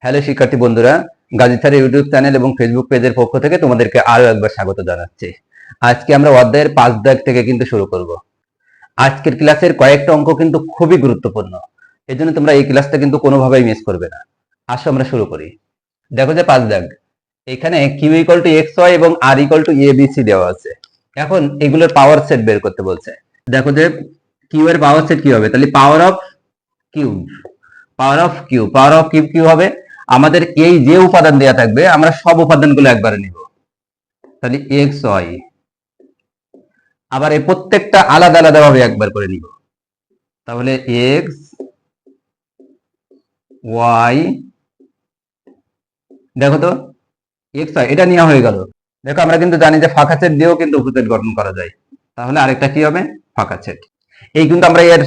Hello শিক্ষার্থী বন্ধুরা, Gazi sir YouTube channel এবং ফেসবুক পেজের পক্ষ থেকে তোমাদেরকে আরো একবার স্বাগত জানাচ্ছি। আজকে আমরা অধ্যায়ের 5 দাগ থেকে কিন্তু শুরু করব। আজকের ক্লাসের কয়েকটা অঙ্ক কিন্তু খুবই গুরুত্বপূর্ণ, এজন্য তোমরা এই ক্লাসটা কিন্তু কোনোভাবেই মিস করবে না। আসো আমরা শুরু করি। দেখো যে 5 দাগ, এখানে Q equal to X Y এবং R equal to A B C দেওয়া আছে। এখন এগুলোর পাওয়ার সেট বের করতে বলছে। দেখো যে কিউ এর পাওয়ার সেট কি হবে, তাহলে power of cube, power of cube কি হবে, আমাদের এই যে উপাদান দেয়া থাকবে আমরা সব উপাদানগুলো একবারে নিব, তাহলে এক্স ওয়াই, আবার এই প্রত্যেকটা আলাদা আলাদা ভাবে একবার করে নিব, তাহলে এক্স ওয়াই, দেখো তো এক্স ওয়াই এটা নেওয়া হয়ে গেল। দেখো আমরা কিন্তু জানি যে ফাঁকা সেট দিয়েও কিন্তু উপসেট গঠন করা যায়, তাহলে আরেকটা কি হবে, ফাঁকা সেট। এই কিন্তু আমরা এর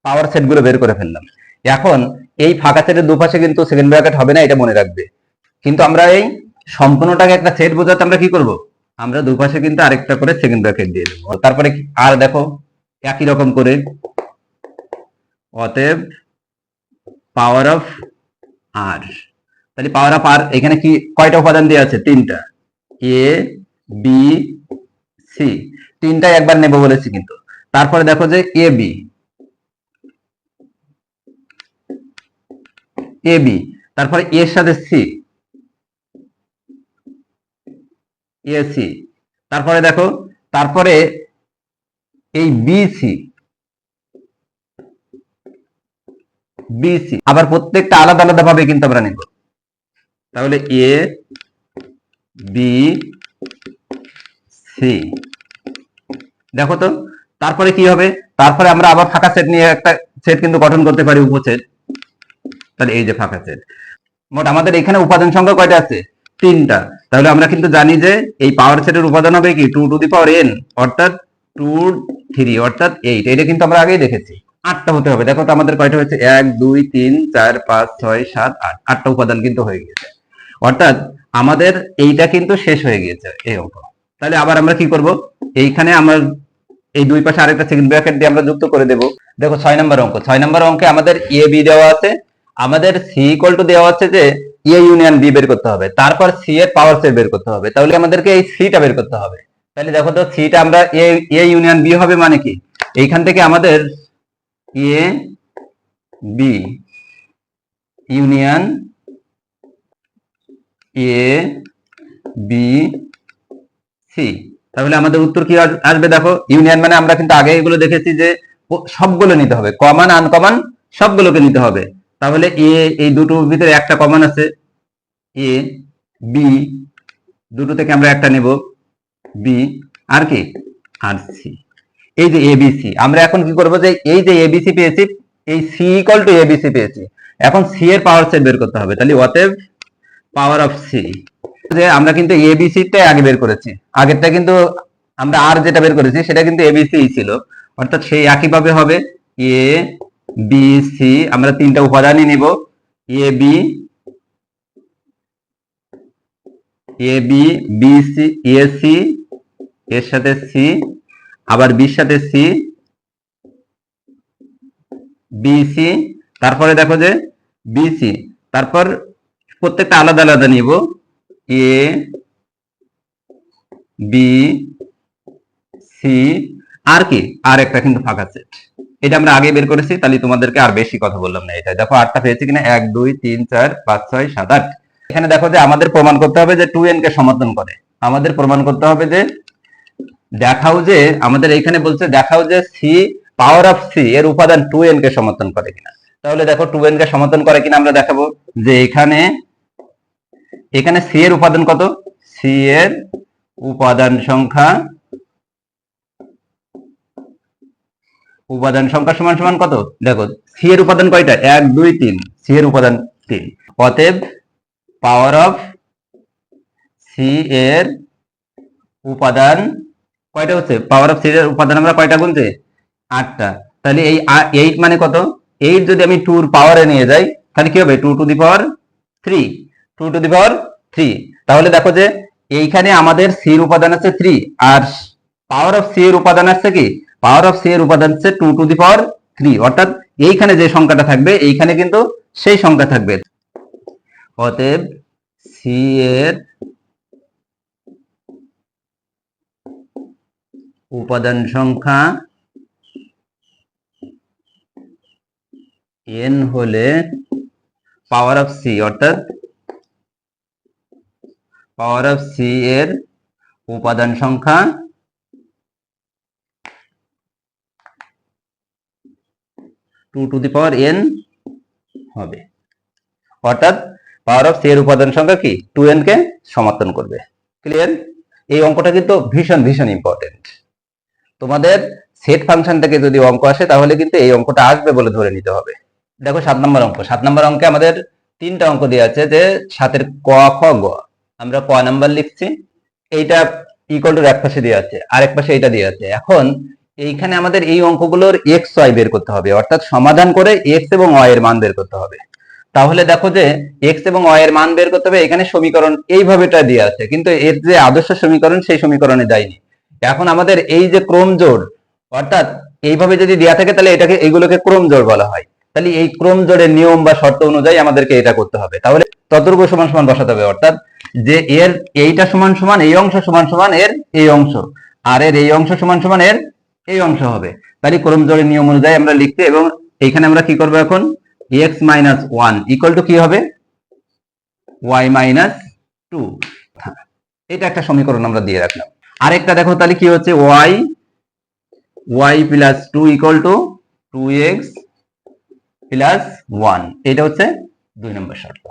পাওয়ার সেট গুলো বের করে ফেললাম। এখন এই ফাঁকা সেটের দুপাশে কিন্তু সেকেন্ড ব্র্যাকেট হবে না, এটা মনে রাখবে। কিন্তু আমরা এই সম্পূর্ণটাকে একটা সেট বোঝাতে আমরা কি করব, আমরা দুপাশে কিন্তু আরেকটা করে সেকেন্ড ব্র্যাকেট দিয়ে দেবো। তারপরে আর দেখো একই রকম করে, অতএব পাওয়ার অফ আর, তাহলে পাওয়ার অফ আর এখানে কি কয়টা উপাদান দেওয়া আছে, তিনটা, এ বি সি, তিনটাই একবার নেব বলেছি কিন্তু। তারপরে দেখো যে এ বি, তারপরে এর সাথে সি, এসি, তারপরে দেখো তারপরে এই বিসি, আবার প্রত্যেকটা আলাদা আলাদা ভাবে কিন্তু আমরা নেব, তাহলে এ বি সি, দেখো তো তারপরে কি হবে, তারপরে আমরা আবার ফাঁকা সেট নিয়ে একটা সেট কিন্তু গঠন করতে পারি, উপসেট। তাহলে এই যে ফাঁকা সেট, মোট আমাদের এখানে উপাদান সংখ্যা কয়টা আছে, তিনটা। তাহলে আমরা কিন্তু জানি যে এই পাওয়ার সেটের উপাদান হবে কি 2 টু দি পাওয়ার n, অর্থাৎ 2 3 অর্থাৎ 8, এটা কিন্তু আমরা আগেই দেখেছি। 8টা হতে হবে, দেখো তো আমাদের কয়টা হয়েছে, 1 2 3 4 5 6 7 8, 8টা উপাদান কিন্তু হয়ে গিয়েছে। অর্থাৎ আমাদের এইটা কিন্তু শেষ হয়ে গিয়েছে এই অঙ্ক। তাহলে আবার আমরা কি করব, এইখানে আমরা এই দুই পাশে আরেকটা সেকেন্ড ব্র্যাকেট দিয়ে আমরা যুক্ত করে দেব। দেখো 6 নম্বর অঙ্ক, 6 নম্বর অঙ্কে আমাদের এ বি দেওয়া আছে, আমাদের সি ইকুয়াল টু দেওয়া আছে যে এ ইউনিয়ন বি বের করতে হবে, তারপর সি এর পাওয়ার সেট বের করতে হবে। তাহলে আমাদেরকে এই সিটা বের করতে হবে। তাহলে দেখো তো সিটা আমরা এ ইউনিয়ন বি হবে মানে কি, এইখান থেকে আমাদের A B union A B C, তাহলে আমাদের উত্তর কি আসবে, দেখো ইউনিয়ন মানে আমরা কিন্তু আগে এগুলো দেখেছি যে সবগুলো নিতে হবে, কমন আনকমন সবগুলোকে নিতে হবে। তাহলে এ, এই দুটোর ভিতরে একটা কমন আছে, এ বি, দুটো থেকে আমরা একটা নেব বি, আর কি আর সি, এই যে এবিসি। আমরা এখন কি করব, যে এই যে এবিসি পেয়েছি, এই সি ইকুয়াল টু এবিসি পেয়েছি, এখন সি এর পাওয়ার সেট বের করতে হবে। তাহলে অতএব পাওয়ার অফ সি, যে আমরা কিন্তু এবিসি টাই আগে বের করেছি, আগেরটা কিন্তু আমরা আর যেটা বের করেছি সেটা কিন্তু এবিসি ছিল, অর্থাৎ সেই একইভাবে হবে এ বি সি, আমরা তিনটা উপাদানই নিব, A B B C, A C এর সাথে সি, আবার বির সাথে সি বিসি, তারপরে দেখো যে বিসি, তারপর প্রত্যেকটা আলাদা আলাদা নিব, এ বি সি, আর কি আর একটা কিন্তু ফাঁকা সেট, এটা আমরা আগে বের করেছি। তাহলে তোমাদেরকে আর বেশি কথা বললাম না, এটা দেখো 8টা পেয়েছি কিনা, 1 2 3 4 5 6 7 8। এখানে দেখো যে আমাদের প্রমাণ করতে হবে যে 2n কে সমর্থন করে, আমাদের প্রমাণ করতে হবে যে দেখাও যে, আমাদের এইখানে বলছে দেখাও যে সি পাওয়ার অফ সি এর উপাদান 2n কে সমর্থন করে কিনা। তাহলে দেখো 2n কে সমর্থন করে কিনা আমরা দেখাবো, যে এখানে সি এর উপাদান কত, সি এর উপাদান সংখ্যা সমান সমান কত, দেখো সি এর উপাদান কয়টা, 1 2 3, সি এর উপাদান 3, অতএব পাওয়ার অফ সি এর উপাদান কয়টা হচ্ছে, পাওয়ার অফ সি এর উপাদান আমরা কয়টা গুনতে, 8টা। তাহলে এই 8 মানে কত, 8 যদি আমি 2 এর পাওয়ারে নিয়ে যাই তাহলে কি হবে, 2 to the power 3, 2 to the পাওয়ার 3। তাহলে দেখো যে এইখানে আমাদের সি এর উপাদান আছে 3, আর পাওয়ার অফ সি এর উপাদান আছে কি, পাওয়ার অফ সি এর উপাদান হচ্ছে 2 টু দি পাওয়ার 3, অর্থাৎ এইখানে যে সংখ্যাটা থাকবে এইখানে কিন্তু সেই সংখ্যা থাকবে। অতএব সি এর উপাদান সংখ্যা n হলে পাওয়ার অফ সি, অর্থাৎ পাওয়ার অফ সি এর উপাদান সংখ্যা 2n হবে। অর্থাৎ পাওয়ার অফ সি এর উপাদান সংখ্যা কি 2n কে সমর্থন করবে। ক্লিয়ার? এই অঙ্কটা কিন্তু ভীষণ ভীষণ ইম্পর্টেন্ট। তোমাদের সেট ফাংশন থেকে যদি অঙ্ক আসে তাহলে কিন্তু এই অঙ্কটা আসবে বলে ধরে নিতে হবে। দেখো 7 নম্বর অঙ্ক। 7 নম্বর অঙ্কে আমাদের 3টা অঙ্ক দেওয়া আছে, যে 7 ক খ গ। আমরা ক নাম্বার লিখছি, এইটা ইকুয়াল টু এক পাশে দেওয়া আছে, আরেক পাশে এইটা দেওয়া আছে। এখন এইখানে আমাদের এই অঙ্কগুলোর এক্স ওয়াই বের করতে হবে, অর্থাৎ সমাধান করে এক্স এবং ওয়াই এর মান বের করতে হবে। তাহলে দেখো যে এক্স এবং ওয়াই এর মান বের করতে হবে, এখানে সমীকরণ এইভাবেটা দেওয়া আছে, কিন্তু এর যে আদর্শ সমীকরণ সেই সমীকরণে দেয়নি। এখন আমাদের এই যে ক্রম জোড়, অর্থাৎ এইভাবে যদি দেওয়া থাকে তাহলে এটাকে এইগুলোকে ক্রম জোড় বলা হয়। তাহলে এই ক্রম জোড়ের নিয়ম বা শর্ত অনুযায়ী আমাদেরকে এটা করতে হবে। তাহলে ততটুকু সমান সমান বসাতে হবে, অর্থাৎ যে এর এইটা সমান সমান এই অংশ সমান সমান এর এই অংশ, আর এর এই অংশ সমান সমান এর এই অংশ হবে। তাহলে ক্রম জোড়ের নিয়ম অনুযায়ী আমরা লিখতে, এবং এইখানে আমরা কি করব এখন, x মাইনাস 1 ইকুয়াল টু কি হবে, y মাইনাস 2। এটা একটা সমীকরণ আমরা দিয়ে রাখলাম। আরেকটা দেখো তাহলে কি হচ্ছে, y plus 2 equal to 2x plus 1। এটা হচ্ছে 2 নম্বর শর্ত।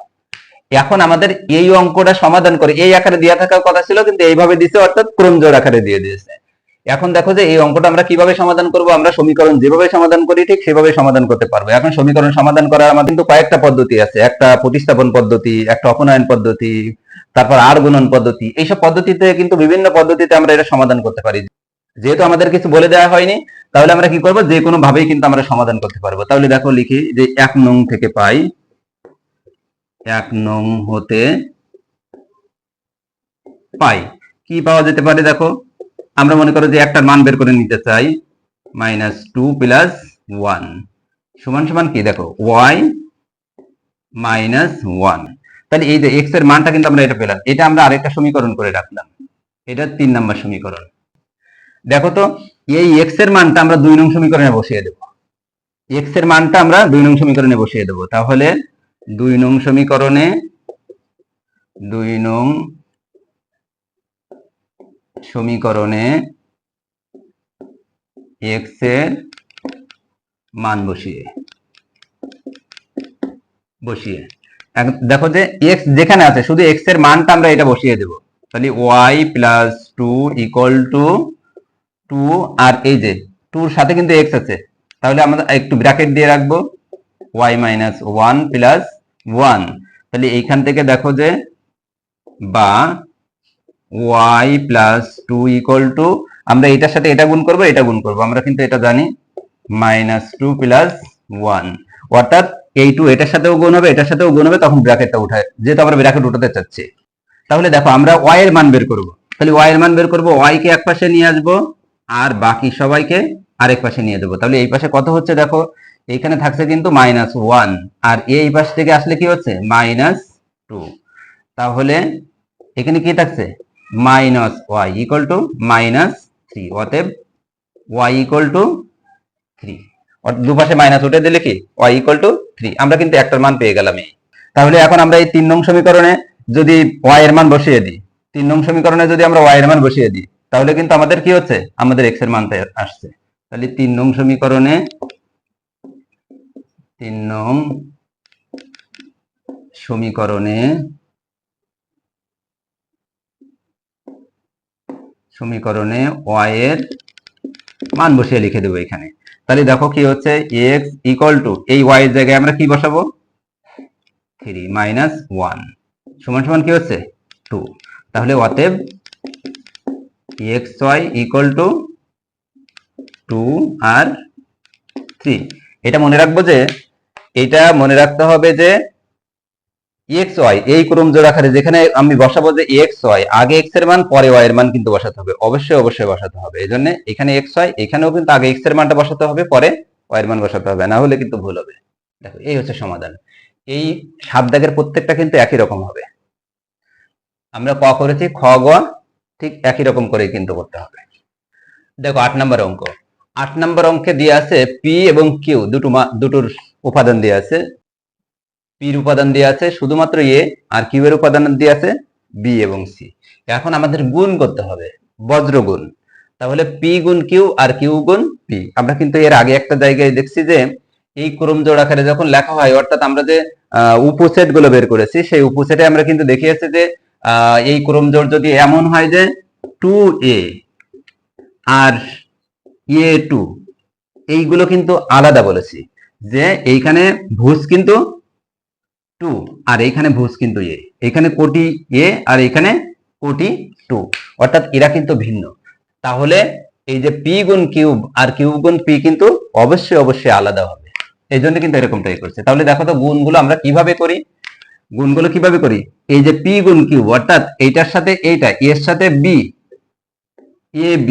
এখন আমাদের এই অঙ্কটা সমাধান করে, এই আকারে দেওয়া থাকার কথা ছিল কিন্তু এইভাবে দিছে, অর্থাৎ ক্রমজোড় আকারে দিয়ে দিয়েছে। এখন দেখো যে এই অঙ্কটা আমরা কিভাবে সমাধান করব, আমরা সমীকরণ যেভাবে সমাধান করি ঠিক সেভাবে সমাধান করতে পারবো। এখন সমীকরণ সমাধান করার আমাদের কিন্তু কয়েকটা পদ্ধতি আছে, একটা প্রতিস্থাপন পদ্ধতি, একটা অপনয়ন পদ্ধতি, তারপর আর গুণন পদ্ধতি। এইসব পদ্ধতিতে কিন্তু বিভিন্ন পদ্ধতিতে আমরা এটা সমাধান করতে পারি। যেহেতু আমাদের কিছু বলে দেওয়া হয়নি, তাহলে আমরা কি করব, যে কোনো ভাবেই কিন্তু আমরা সমাধান করতে পারবো। তাহলে দেখো লিখি যে 1 নং থেকে পাই, 1 নং হতে পাই কি পাওয়া যেতে পারে। দেখো আমরা মনে করো যে একটার মান বের করে নিতে চাই, -2 প্লাস 1 সমান সমান কি, দেখো y মাইনাস 1। তাহলে এই যে x এর মানটা কিন্তু আমরা এটা পেলাম, এটা আমরা আরেকটা সমীকরণ করে রাখলাম, এটা 3 নম্বর সমীকরণ। দেখো তো এই x এর মানটা আমরা 2 নং সমীকরণে বসিয়ে দেব, x এর মানটা আমরা 2 নং সমীকরণে বসিয়ে দেব। তাহলে 2 নং সমীকরণে 2 নং সমীকরণে x এর মান বসিয়ে দেখো যে x যেখানে আছে শুধু x এর মানটা আমরা এটা বসিয়ে দেব। তাহলে y প্লাস 2 ইকুয়াল টু 2, আর এই যে 2 এর সাথে কিন্তু x আছে, তাহলে আমরা একটু ব্র্যাকেট দিয়ে রাখবো, y মাইনাস 1 প্লাস 1। তাহলে এইখান থেকে দেখো যে বা y প্লাস 2 ইকুয়াল টু, আমরা এটার সাথে এটা গুণ করব, এটা গুণ করব, আমরা কিন্তু এটা জানি, -2 প্লাস 1। অর্থাৎ এই 2 এটার সাথেও গুণ হবে, এটার সাথেও গুণ হবে, তখন ব্র্যাকেটটা উঠায়, যেহেতু আমরা ব্র্যাকেট উঠাতে চাচ্ছি। তাহলে দেখো আমরা y এর মান বের করব। তাহলে y এর মান বের করব, y কে এক পাশে নিয়ে আসবো আর বাকি সবাইকে আরেক পাশে নিয়ে দেবো। তাহলে এই পাশে কত হচ্ছে, দেখো এইখানে থাকছে কিন্তু -1, আর এই পাশ থেকে আসলে কি হচ্ছে -2। তাহলে এখানে কি থাকছে, মাইনাস y ইকুয়াল টু -3। অতএব y ইকুয়াল টু 3। দুপাশে মাইনাস উঠে দিলে কি y ইকুয়াল টু 3। আমরা কিন্তু একটার মান পেয়ে গেলাম। তাহলে এখন আমরা এই 3 নং সমীকরণে যদি y এর মান বসিয়ে দিই, 3 নং সমীকরণে যদি আমরা y এর মান বসিয়ে দিই, তাহলে কিন্তু আমাদের কি হচ্ছে, আমাদের x এর মানটা আসছে। তাহলে 3 নং সমীকরণে 3 নং সমীকরণে y এর মান বসিয়ে লিখে দেবো এখানে। তাহলে দেখো কি হচ্ছে, x ইকুয়াল টু, এই y এর জায়গায় আমরা কি বসাবো, 3 মাইনাস 1 সমান সমান কি হচ্ছে 2। তাহলে অতএব xy ইকুয়াল টু 2 আর 3। এটা মনে রাখবো যে, এটা মনে রাখতে হবে যে xy এই ক্রমজোড় আকারে যেখানে আমি বসাবো যে xy, আগে x এর মান পরে y এর মান কিন্তু বসাতে হবে, অবশ্যই অবশ্যই বসাতে হবে। এজন্য এখানে xy, এখানেও কিন্তু আগে x এর মানটা বসাতে হবে, পরে y এর মান বসাতে হবে, না হলে কিন্তু ভুল হবে। দেখো এই হচ্ছে সমাধান। এই 7 দাগের প্রত্যেকটা কিন্তু একই রকম হবে। আমরা ক করেছি, খ গ ঠিক একই রকম করে কিন্তু করতে হবে। দেখো 8 নম্বর অঙ্ক। 8 নম্বর অঙ্কে দিয়ে আছে পি এবং কিউ দুটোর উপাদান দিয়ে আছে। পির উপাদান দিয়ে আছে শুধুমাত্র এ, আর কিউ এর উপাদান দিয়ে আছে বি এবং সি। এখন আমাদের গুণ করতে হবে, বজ্র গুণ। তাহলে পি গুণ কিউ আর কিউ গুণ পি। আমরা কিন্তু এর আগে একটা জায়গায় দেখছি যে এই ক্রমজোড় আকারে যখন লেখা হয়, অর্থাৎ আমরা যে উপসেট গুলো বের করেছি, সেই উপসেটে আমরা কিন্তু দেখিয়েছি যে এই ক্রমজোড় যদি এমন হয় যে 2a আর a2, এইগুলো কিন্তু আলাদা বলেছি, যে এইখানে ভুজ কিন্তু 2 আর এইখানে ভুজ কিন্তু a, এইখানে কোটি a আর এইখানে কোটি 2, অর্থাৎ এরা কিন্তু ভিন্ন। তাহলে এই যে p গুণ কিউব আর কিউব গুণ p কিন্তু অবশ্যই আলাদা হবে, এই জন্য কিন্তু এরকমটাই করছে। তাহলে দেখো তো গুণগুলো আমরা কিভাবে করি। গুণগুলো কিভাবে করি, এই যে p গুণ কিউব, অর্থাৎ এইটার সাথে এইটা, এর সাথে b, a b।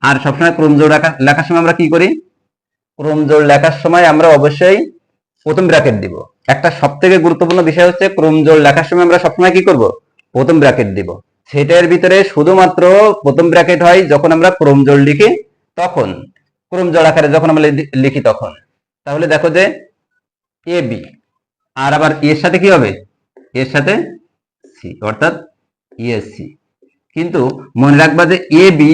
আর সবসময় ক্রমজোড় লেখার সময় আমরা কি করি, ক্রমজোড় লেখার সময় আমরা অবশ্যই প্রথম ব্র্যাকেট দিব। একটা সবথেকে গুরুত্বপূর্ণ বিষয় হচ্ছে ক্রমজোড় লেখার সময় আমরা সবসময় কি করব, প্রথম ব্র্যাকেট দিব। সেটার ভিতরে শুধুমাত্র প্রথম ব্র্যাকেট হয় যখন আমরা ক্রমজোড় লিখি, তখন ক্রমজোড় আকারে যখন আমরা লিখি তখন। তাহলে দেখো যে এ বি, আর আবার এর সাথে কি হবে, এর সাথে সি, অর্থাৎ ইএসসি। কিন্তু মনে রাখবা যে A B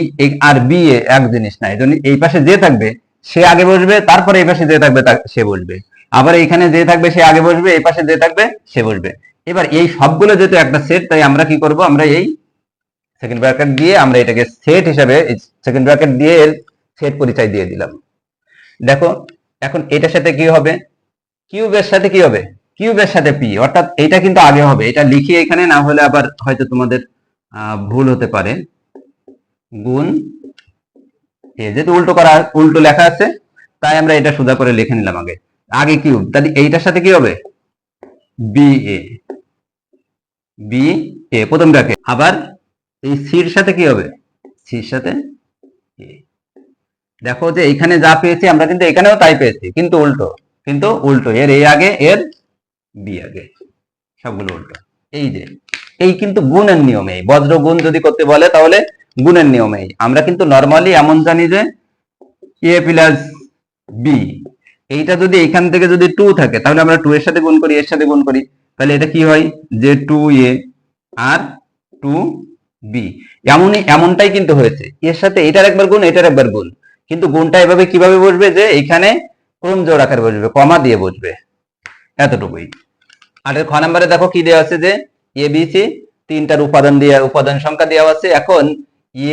R B A এক জিনিস না, এই জন্য এই পাশে যে থাকবে সে আগে বসবে, তারপরে এই পাশে যে থাকবে সে বসবে। আবার এইখানে যে থাকবে সে আগে বসবে, এই পাশে যে থাকবে সে বসবে। এবার এই সবগুলো যেহেতু একটা সেট, তাই আমরা কি করব, আমরা এই সেকেন্ড ব্র্যাকেট দিয়ে আমরা এটাকে সেট হিসাবে, সেকেন্ড ব্র্যাকেট দিয়ে এর সেট পরিচয় দিয়ে দিলাম। দেখো এখন এটার সাথে কি হবে, কিউবের সাথে কি হবে, কিউবের সাথে পি, অর্থাৎ এটা কিন্তু আগে হবে। এটা লিখি এখানে, না হলে আবার হয়তো তোমাদের ভুল হতে পারে। গুণ যেহেতু উল্টো লেখা আছে, তাই আমরা এটা সোজা করে লিখে নিলাম আগে আগে কিউব। তাহলে এইটার সাথে কি হবে, বি এ, বি এ প্রথম ব্র্যাকেট। আবার এই সির সাথে কি হবে, সির সাথে এ। দেখো যে এইখানে যা পেয়েছি আমরা কিন্তু এখানেও তাই পেয়েছি, কিন্তু উল্টো, এর এ আগে এর বি আগে, সবগুলো উল্টো। এই যে এই কিন্তু গুণের নিয়মে, বজ্র গুণ যদি করতে বলে তাহলে গুণের নিয়মেই। আমরা কিন্তু নরমালি এমন জানি যে এ প্লাস বি, এইটা যদি এখান থেকে যদি 2 থাকে তাহলে আমরা 2 এর সাথে গুণ করি, এর সাথে গুণ করি, তাহলে এটা কি হয় যে 2a আর 2b। এমনটাই কিন্তু হয়েছে, এর সাথে এটার একবার গুণ, এটার একবার গুণ, কিন্তু গুণটা এভাবে কিভাবে বসবে, যে এখানে ক্রমজোড় আকারে বসবে, কমা দিয়ে বসবে, এতটুকুই। আর খ নম্বরে দেখো কি দেওয়া আছে, যে এ বি সি তিনটার উপাদান সংখ্যা দেওয়া আছে। এখন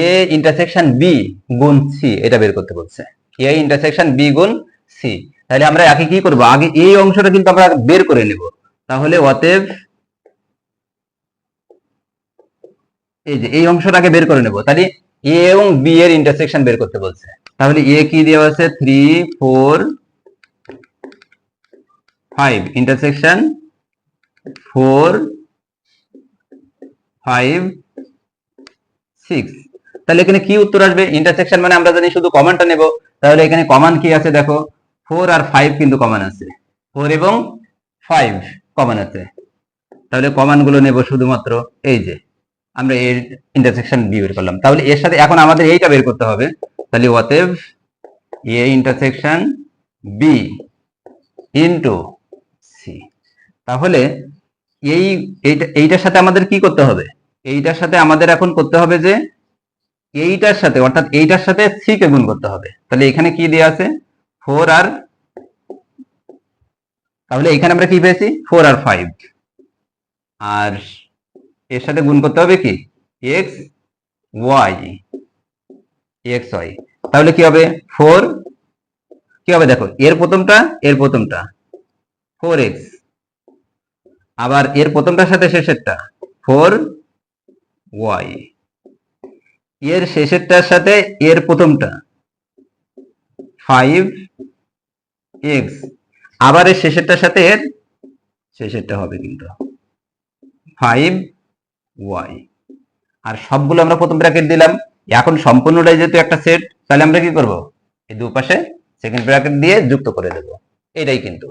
এ ইন্টারসেকশন বি গুণ সি এটা বের করতে বলছে, এ ইন্টারসেকশন বি গুণ সি। তাহলে আমরা আগে কি করব, আগে এই অংশটা কিন্তু আমরা বের করে নেব। তাহলে অতএব এই যে এই অংশটা আগে বের করে নেব। তাহলে এ এবং বি এর ইন্টারসেকশন বের করতে বলছে। তাহলে এ কি দেওয়া আছে, 3 4 5 ইন্টারসেকশন 4 5 6। তাহলে এখানে কি উত্তর আসবে, ইন্টারসেকশন মানে আমরা জানি শুধু কমনটা নেব। তাহলে এখানে কমন কি আছে, দেখো 4 আর 5 কিন্তু কমন আছে, 4 এবং 5 কমন আছে। তাহলে কমন গুলো নেব শুধুমাত্র, এই যে আমরা এর ইন্টারসেকশন বি বের করলাম। তাহলে এর সাথে এখন আমাদের এইটা বের করতে হবে। তাহলে অতএব A intersection B into C. তাহলে এইটার সাথে আমাদের কি করতে হবে, এইটার সাথে আমাদের এখন করতে হবে যে এইটার সাথে, অর্থাৎ এইটার সাথে সি কে গুণ করতে হবে। তাহলে এখানে কি দেওয়া আছে, 4 আর, তাহলে এখানে আমরা কি পেয়েছি, 4 আর 5, আর এর সাথে গুণ করতে হবে কি, এক্স ওয়াই, এক্স ওয়াই। তাহলে কি হবে, 4 কি হবে, দেখো এর প্রথমটা 4x, আবার এর প্রথমটার সাথে শেষেরটা 4y, এর শেষেরটার সাথে এর প্রথমটা 5x, আবার এর শেষেরটার সাথে এর শেষেরটা হবে কিন্তু 5y। আর সবগুলো আমরা প্রথম ব্র্যাকেট দিলাম। এখন সম্পূর্ণটাই যেহেতু একটা সেট, তাহলে আমরা কি করব, এই দুপাশে সেকেন্ড ব্র্যাকেট দিয়ে যুক্ত করে দেব, এটাই কিন্তু।